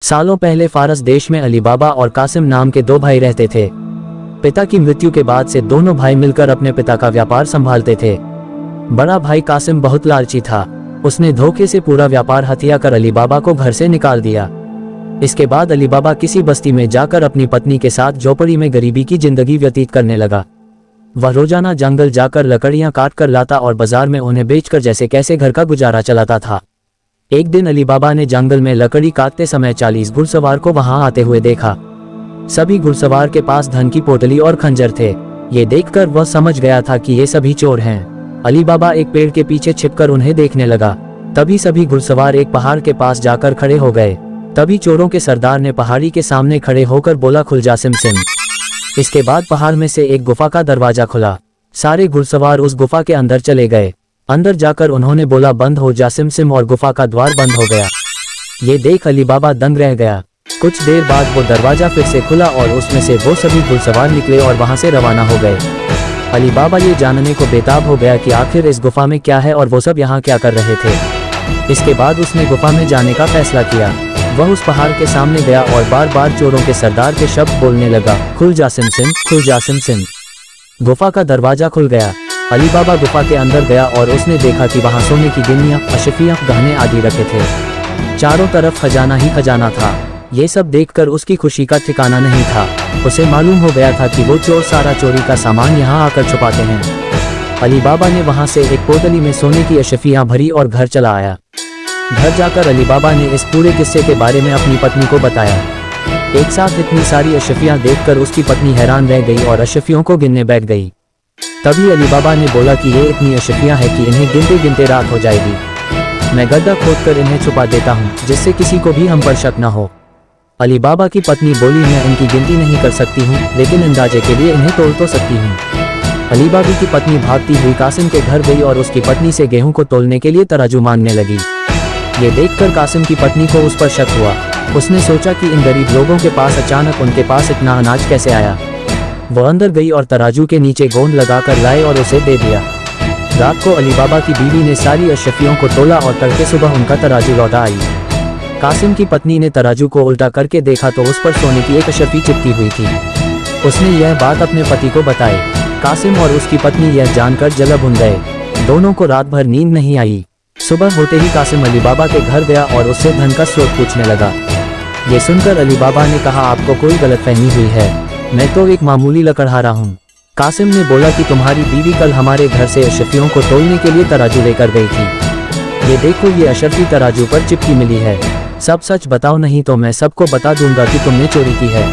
सालों पहले फारस देश में अली बाबा और कासिम नाम के दो भाई रहते थे। पिता की मृत्यु के बाद से दोनों भाई मिलकर अपने पिता का व्यापार संभालते थे। बड़ा भाई कासिम बहुत लालची था। उसने धोखे से पूरा व्यापार हथिया कर अली बाबा को घर से निकाल दिया। इसके बाद अली बाबा किसी बस्ती में जाकर अपनी पत्नी के साथ झोपड़ी में गरीबी की जिंदगी व्यतीत करने लगा। वह रोजाना जंगल जाकर लकड़ियां काट कर लाता और बाजार में उन्हें बेचकर जैसे कैसे घर का गुजारा चलाता था। एक दिन अली बाबा ने जंगल में लकड़ी काटते समय 40 घुड़सवार को वहां आते हुए देखा। सभी घुड़सवार के पास धन की पोटली और खंजर थे। ये देखकर वह समझ गया था कि ये सभी चोर हैं। अली बाबा एक पेड़ के पीछे छिपकर उन्हें देखने लगा। तभी सभी घुड़सवार एक पहाड़ के पास जाकर खड़े हो गए। तभी चोरों के सरदार ने पहाड़ी के सामने खड़े होकर बोला, खुल जा सिम सिम। इसके बाद पहाड़ में से एक गुफा का दरवाजा खुला। सारे घुड़सवार उस गुफा के अंदर चले गए। अंदर जाकर उन्होंने बोला, बंद हो जा सिम सिम, और गुफा का द्वार बंद हो गया। ये देख अली बाबा दंग रह गया। कुछ देर बाद वो दरवाजा फिर से खुला और उसमें से वो सभी घुड़सवार निकले और वहां से रवाना हो गए। अली बाबा ये जानने को बेताब हो गया कि आखिर इस गुफा में क्या है और वो सब यहाँ क्या कर रहे थे। इसके बाद उसने गुफा में जाने का फैसला किया। वह उस पहाड़ के सामने गया और बार बार चोरों के सरदार के शब्द बोलने लगा, खुल जा सिम सिम, खुल जा सिम सिम। गुफा का दरवाजा खुल गया। अली बाबा गुफा के अंदर गया और उसने देखा कि वहां सोने की गिन्नियां, अशफियां, गहने आदि रखे थे। चारों तरफ खजाना ही खजाना था। ये सब देखकर उसकी खुशी का ठिकाना नहीं था। उसे मालूम हो गया था कि वो चोर सारा चोरी का सामान यहाँ आकर छुपाते हैं। अली बाबा ने वहां से एक पोटली में सोने की अशफियां भरी और घर चला आया। घर जाकर अली बाबा ने इस पूरे किस्से के बारे में अपनी पत्नी को बताया। एक साथ इतनी सारी अशफियां देखकर उसकी पत्नी हैरान रह गई और अशफियों को गिनने बैठ गई। तभी अली बाबा ने बोला कि ये इतनी अशफियां हैं कि इन्हें गिनते गिनते रात हो जाएगी। मैं गड्ढा खोदकर इन्हें छुपा देता हूँ जिससे किसी को भी हम पर शक न हो। अली बाबा की पत्नी बोली, मैं इनकी गिनती नहीं कर सकती हूँ, लेकिन अंदाजे के लिए इन्हें तोल तो सकती हूँ। अली बाबा की पत्नी भागती हुई कासिम के घर गई और उसकी पत्नी से गेहूं को तोलने के लिए तराजू मांगने लगी। ये देखकर कासिम की पत्नी को उस पर शक हुआ। उसने सोचा कि इन गरीब लोगों के पास अचानक उनके पास इतना अनाज कैसे आया। वो अंदर गई और तराजू के नीचे गोंद लगाकर लाए और उसे दे दिया। रात को अली बाबा की बीवी ने सारी अशफियों को तोला और तड़के सुबह उनका तराजू लौटा आई। कासिम की पत्नी ने तराजू को उल्टा करके देखा तो उस पर सोने की एक अशफी चिपकी हुई थी। उसने यह बात अपने पति को बताई। कासिम और उसकी पत्नी यह जानकर जला भुन गए। दोनों को रात भर नींद नहीं आई। सुबह होते ही कासिम अली बाबा के घर गया और उससे धन का स्रोत पूछने लगा। ये सुनकर अली बाबा ने कहा, आपको कोई गलतफहमी हुई है, मैं तो एक मामूली लकड़हारा हूँ। कासिम ने बोला कि तुम्हारी बीवी कल हमारे घर से अशफियों को तोलने के लिए तराजू लेकर गई थी। ये देखो, ये अशफी तराजू पर चिपकी मिली है। सब सच बताओ, नहीं तो मैं सबको बता दूंगा कि तुमने चोरी की है।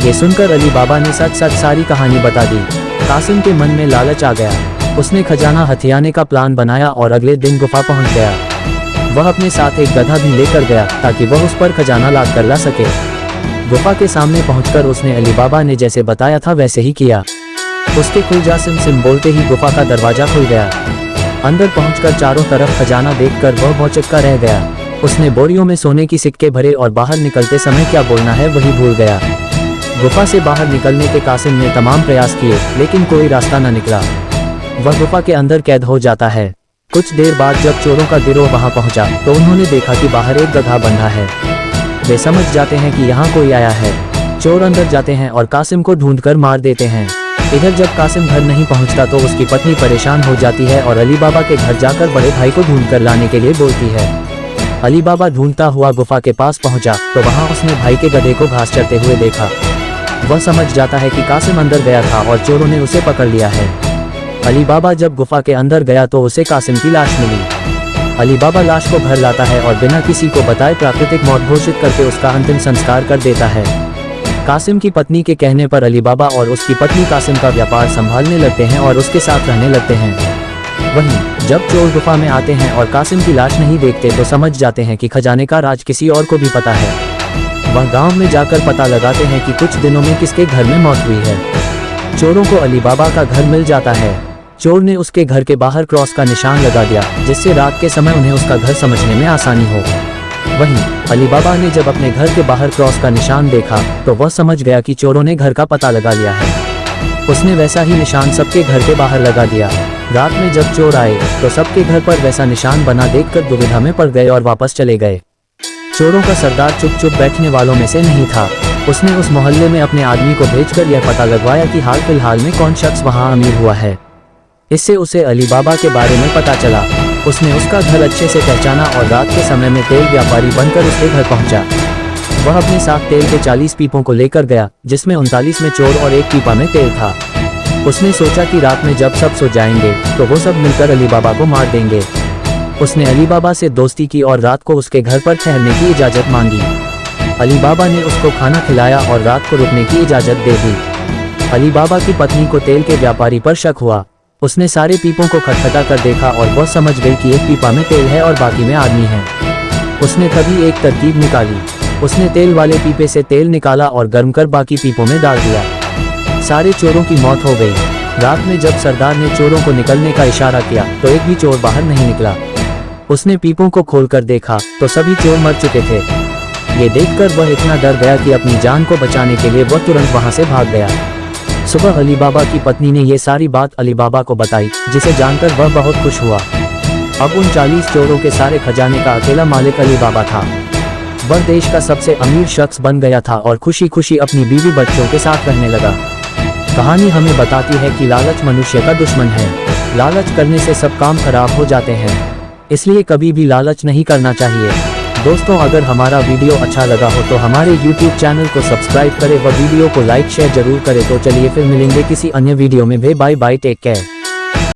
ये सुनकर अली बाबा ने सच सच सारी कहानी बता दी। कासिम के मन में लालच आ गया। उसने खजाना हथियाने का प्लान बनाया और अगले दिन गुफा पहुंच गया। वह अपने साथ एक गधा भी लेकर गया ताकि वह उस पर खजाना लाद कर ला सके। गुफा के सामने पहुंचकर उसने अली बाबा ने जैसे बताया था वैसे ही किया। उसके खुल जा सिम सिम बोलते ही गुफा का दरवाजा खुल गया। अंदर पहुंचकर चारों तरफ खजाना देखकर वह भौचक्का रह गया। उसने बोरियों में सोने की सिक्के भरे और बाहर निकलते समय क्या बोलना है वही भूल गया। गुफा से बाहर निकलने के कासिम ने तमाम प्रयास किए, लेकिन कोई रास्ता न निकला। वह गुफा के अंदर कैद हो जाता है। कुछ देर बाद जब चोरों का गिरोह वहां पहुंचा तो उन्होंने देखा कि बाहर एक गधा बंधा है। वे समझ जाते हैं कि यहाँ कोई आया है। चोर अंदर जाते हैं और कासिम को ढूंढकर मार देते हैं। इधर जब कासिम घर नहीं पहुंचता तो उसकी पत्नी परेशान हो जाती है और अली बाबा के घर जाकर बड़े भाई को ढूंढकर लाने के लिए बोलती है। अली बाबा ढूंढता हुआ गुफा के पास पहुंचा तो वहां उसने भाई के गधे को घास चरते हुए देखा। वह समझ जाता है कि कासिम अंदर गया था और चोरों ने उसे पकड़ लिया है। अली बाबा जब गुफा के अंदर गया तो उसे कासिम की लाश मिली। अली बाबा लाश को घर लाता है और बिना किसी को बताए प्राकृतिक मौत घोषित करके उसका अंतिम संस्कार कर देता है। कासिम की पत्नी के कहने पर अली बाबा और उसकी पत्नी कासिम का व्यापार संभालने लगते हैं और उसके साथ रहने लगते हैं। वहीं जब चोर गुफा में आते हैं और कासिम की लाश नहीं देखते तो समझ जाते हैं कि खजाने का राज किसी और को भी पता है। वह गांव में जाकर पता लगाते हैं कि कुछ दिनों में किसके घर में मौत हुई है। चोरों को अली बाबा का घर मिल जाता है। चोर ने उसके घर के बाहर क्रॉस का निशान लगा दिया जिससे रात के समय उन्हें उसका घर समझने में आसानी हो। वहीं अली बाबा ने जब अपने घर के बाहर क्रॉस का निशान देखा तो वह समझ गया कि चोरों ने घर का पता लगा लिया है। उसने वैसा ही निशान सबके घर के बाहर लगा दिया। रात में जब चोर आए तो सबके घर पर वैसा निशान बना देखकर दुविधा में पड़ गए और वापस चले गए। चोरों का सरदार चुप चुप बैठने वालों में से नहीं था। उसने उस मोहल्ले में अपने आदमी को भेजकर यह पता लगवाया कि हाल फिलहाल में कौन शख्स वहां अमीर हुआ है। इससे उसे अली बाबा के बारे में पता चला। उसने उसका घर अच्छे से पहचाना और रात के समय में तेल व्यापारी बनकर उसके घर पहुंचा। वह अपने साथ तेल के 40 पीपों को लेकर गया, जिसमें 39 में चोर और एक पीपा में तेल था। उसने सोचा कि रात में जब सब सो जाएंगे तो वो सब मिलकर अली बाबा को मार देंगे। उसने अली बाबा से दोस्ती की और रात को उसके घर पर ठहरने की इजाज़त मांगी। अली बाबा ने उसको खाना खिलाया और रात को रुकने की इजाज़त दे दी। अली बाबा की पत्नी को तेल के व्यापारी पर शक हुआ। उसने सारे पीपों को खटखटा कर देखा और वह समझ गई कि एक पीपा में तेल है और बाकी में आदमी है। उसने तभी एक तरकीब निकाली। उसने तेल वाले पीपे से तेल निकाला और गर्म कर बाकी पीपों में डाल दिया। सारे चोरों की मौत हो गई। रात में जब सरदार ने चोरों को निकलने का इशारा किया तो एक भी चोर बाहर नहीं निकला। उसने पीपों को खोलकर देखा तो सभी चोर मर चुके थे। ये देखकर वह इतना डर गया कि अपनी जान को बचाने के लिए वह तुरंत वहां से भाग गया। सुबह अली बाबा की पत्नी ने ये सारी बात अली बाबा को बताई, जिसे जानकर वह बहुत खुश हुआ। अब उन 40 चोरों के सारे खजाने का अकेला मालिक अली बाबा था। वह देश का सबसे अमीर शख्स बन गया था और खुशी खुशी अपनी बीवी बच्चों के साथ रहने लगा। कहानी हमें बताती है कि लालच मनुष्य का दुश्मन है। लालच करने से सब काम खराब हो जाते हैं, इसलिए कभी भी लालच नहीं करना चाहिए। दोस्तों, अगर हमारा वीडियो अच्छा लगा हो तो हमारे YouTube चैनल को सब्सक्राइब करें व वीडियो को लाइक शेयर जरूर करें। तो चलिए फिर मिलेंगे किसी अन्य वीडियो में। Bye bye, take care.